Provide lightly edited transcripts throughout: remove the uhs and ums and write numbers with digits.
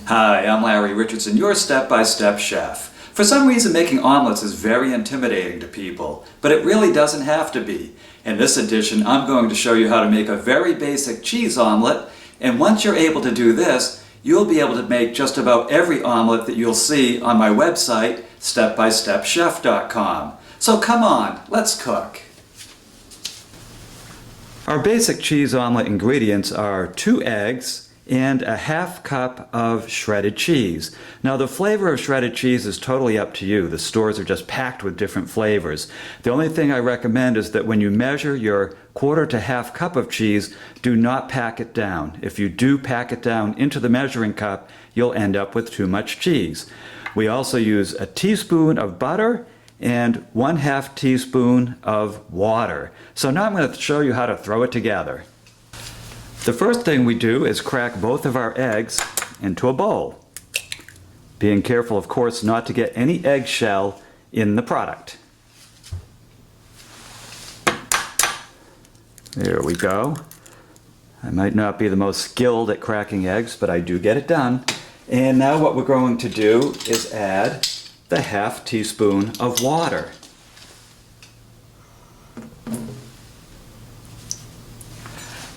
Hi, I'm Larry Richardson, your step-by-step chef. For some reason, making omelets is very intimidating to people, but it really doesn't have to be. In this edition, I'm going to show you how to make a very basic cheese omelet, and once you're able to do this, you'll be able to make just about every omelet that you'll see on my website, stepbystepchef.com. So come on, let's cook. Our basic cheese omelet ingredients are 2 eggs, and a ½ cup of shredded cheese. Now the flavor of shredded cheese is totally up to you. The stores are just packed with different flavors. The only thing I recommend is that when you measure your 1/4 to ½ cup of cheese, do not pack it down. If you do pack it down into the measuring cup, you'll end up with too much cheese. We also use a teaspoon of butter and 1/2 teaspoon of water. So now I'm going to show you how to throw it together. The first thing we do is crack both of our eggs into a bowl. Being careful, of course, not to get any eggshell in the product. There we go. I might not be the most skilled at cracking eggs, but I do get it done. And now what we're going to do is add the ½ teaspoon of water.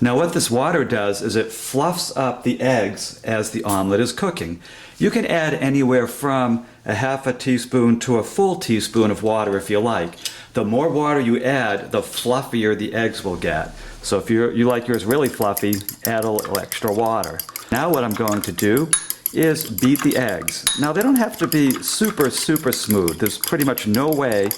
Now what this water does is it fluffs up the eggs as the omelet is cooking. You can add anywhere from a ½ teaspoon to a full teaspoon of water if you like. The more water you add, the fluffier the eggs will get. So if you like yours really fluffy, add a little extra water. Now what I'm going to do is beat the eggs. Now they don't have to be super smooth. There's pretty much no way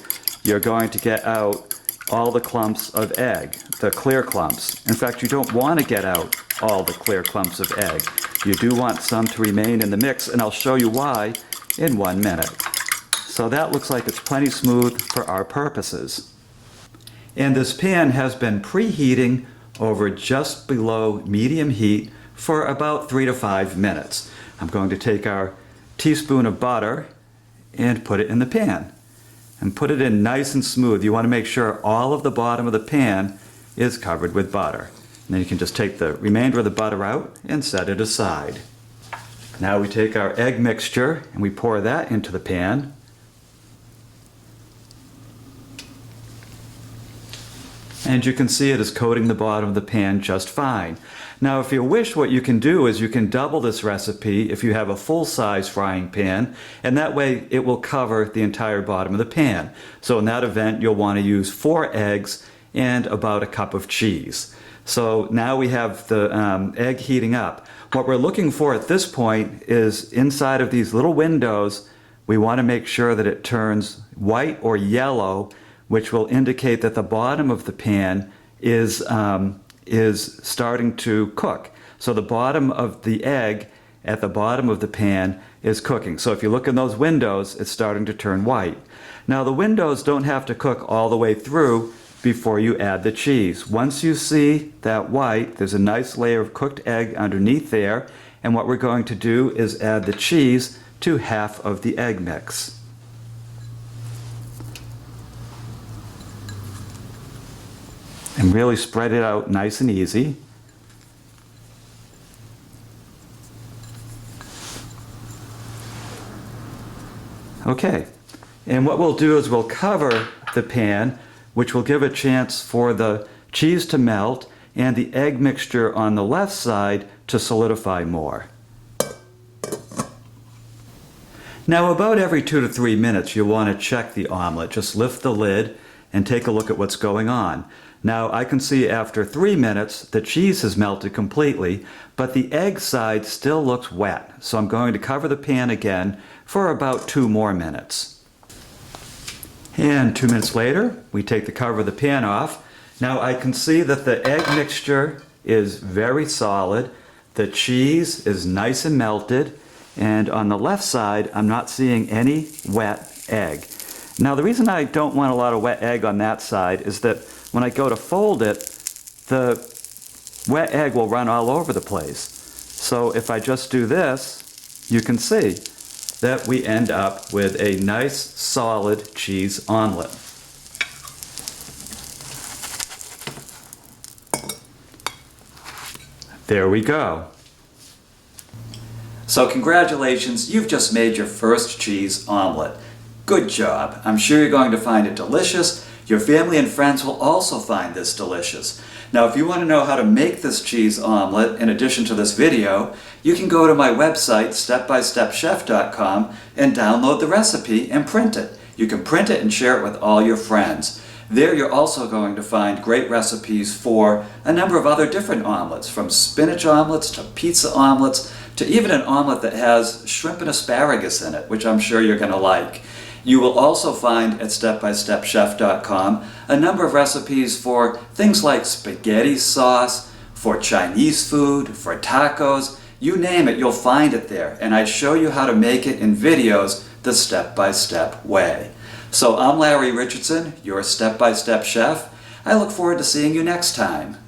you're going to get out all the clumps of egg, the clear clumps. In fact, you don't want to get out all the clear clumps of egg. You do want some to remain in the mix, and I'll show you why in 1 minute. So that looks like it's plenty smooth for our purposes. And this pan has been preheating over just below medium heat for about 3 to 5 minutes. I'm going to take our teaspoon of butter and put it in the pan. And put it in nice and smooth. You want to make sure all of the bottom of the pan is covered with butter. And then you can just take the remainder of the butter out and set it aside. Now we take our egg mixture and we pour that into the pan. And you can see it is coating the bottom of the pan just fine. Now if you wish, what you can do is you can double this recipe if you have a full-size frying pan, and that way it will cover the entire bottom of the pan. So in that event you'll want to use 4 eggs and about a cup of cheese. So now we have the egg heating up. What we're looking for at this point is inside of these little windows, we want to make sure that it turns white or yellow, which will indicate that the bottom of the pan is starting to cook. So the bottom of the egg at the bottom of the pan is cooking. So if you look in those windows, it's starting to turn white. Now the windows don't have to cook all the way through before you add the cheese. Once you see that white, there's a nice layer of cooked egg underneath there, and what we're going to do is add the cheese to half of the egg mix. And really spread it out nice and easy. Okay, and what we'll do is we'll cover the pan, which will give a chance for the cheese to melt and the egg mixture on the left side to solidify more. Now about every 2 to 3 minutes you'll want to check the omelet. Just lift the lid and take a look at what's going on. Now I can see after 3 minutes the cheese has melted completely, but the egg side still looks wet. So I'm going to cover the pan again for about 2 more minutes. And 2 minutes later, we take the cover of the pan off. Now I can see that the egg mixture is very solid. The cheese is nice and melted. And on the left side, I'm not seeing any wet egg. Now the reason I don't want a lot of wet egg on that side is that when I go to fold it, the wet egg will run all over the place. So if I just do this, you can see that we end up with a nice solid cheese omelet. There we go. So congratulations, you've just made your first cheese omelet. Good job. I'm sure you're going to find it delicious. Your family and friends will also find this delicious. Now, if you want to know how to make this cheese omelet in addition to this video, you can go to my website, stepbystepchef.com, and download the recipe and print it. You can print it and share it with all your friends. There you're also going to find great recipes for a number of other different omelets, from spinach omelets to pizza omelets to even an omelet that has shrimp and asparagus in it, which I'm sure you're going to like. You will also find at stepbystepchef.com a number of recipes for things like spaghetti sauce, for Chinese food, for tacos, you name it, you'll find it there. And I show you how to make it in videos the step-by-step way. So I'm Larry Richardson, your step-by-step chef. I look forward to seeing you next time.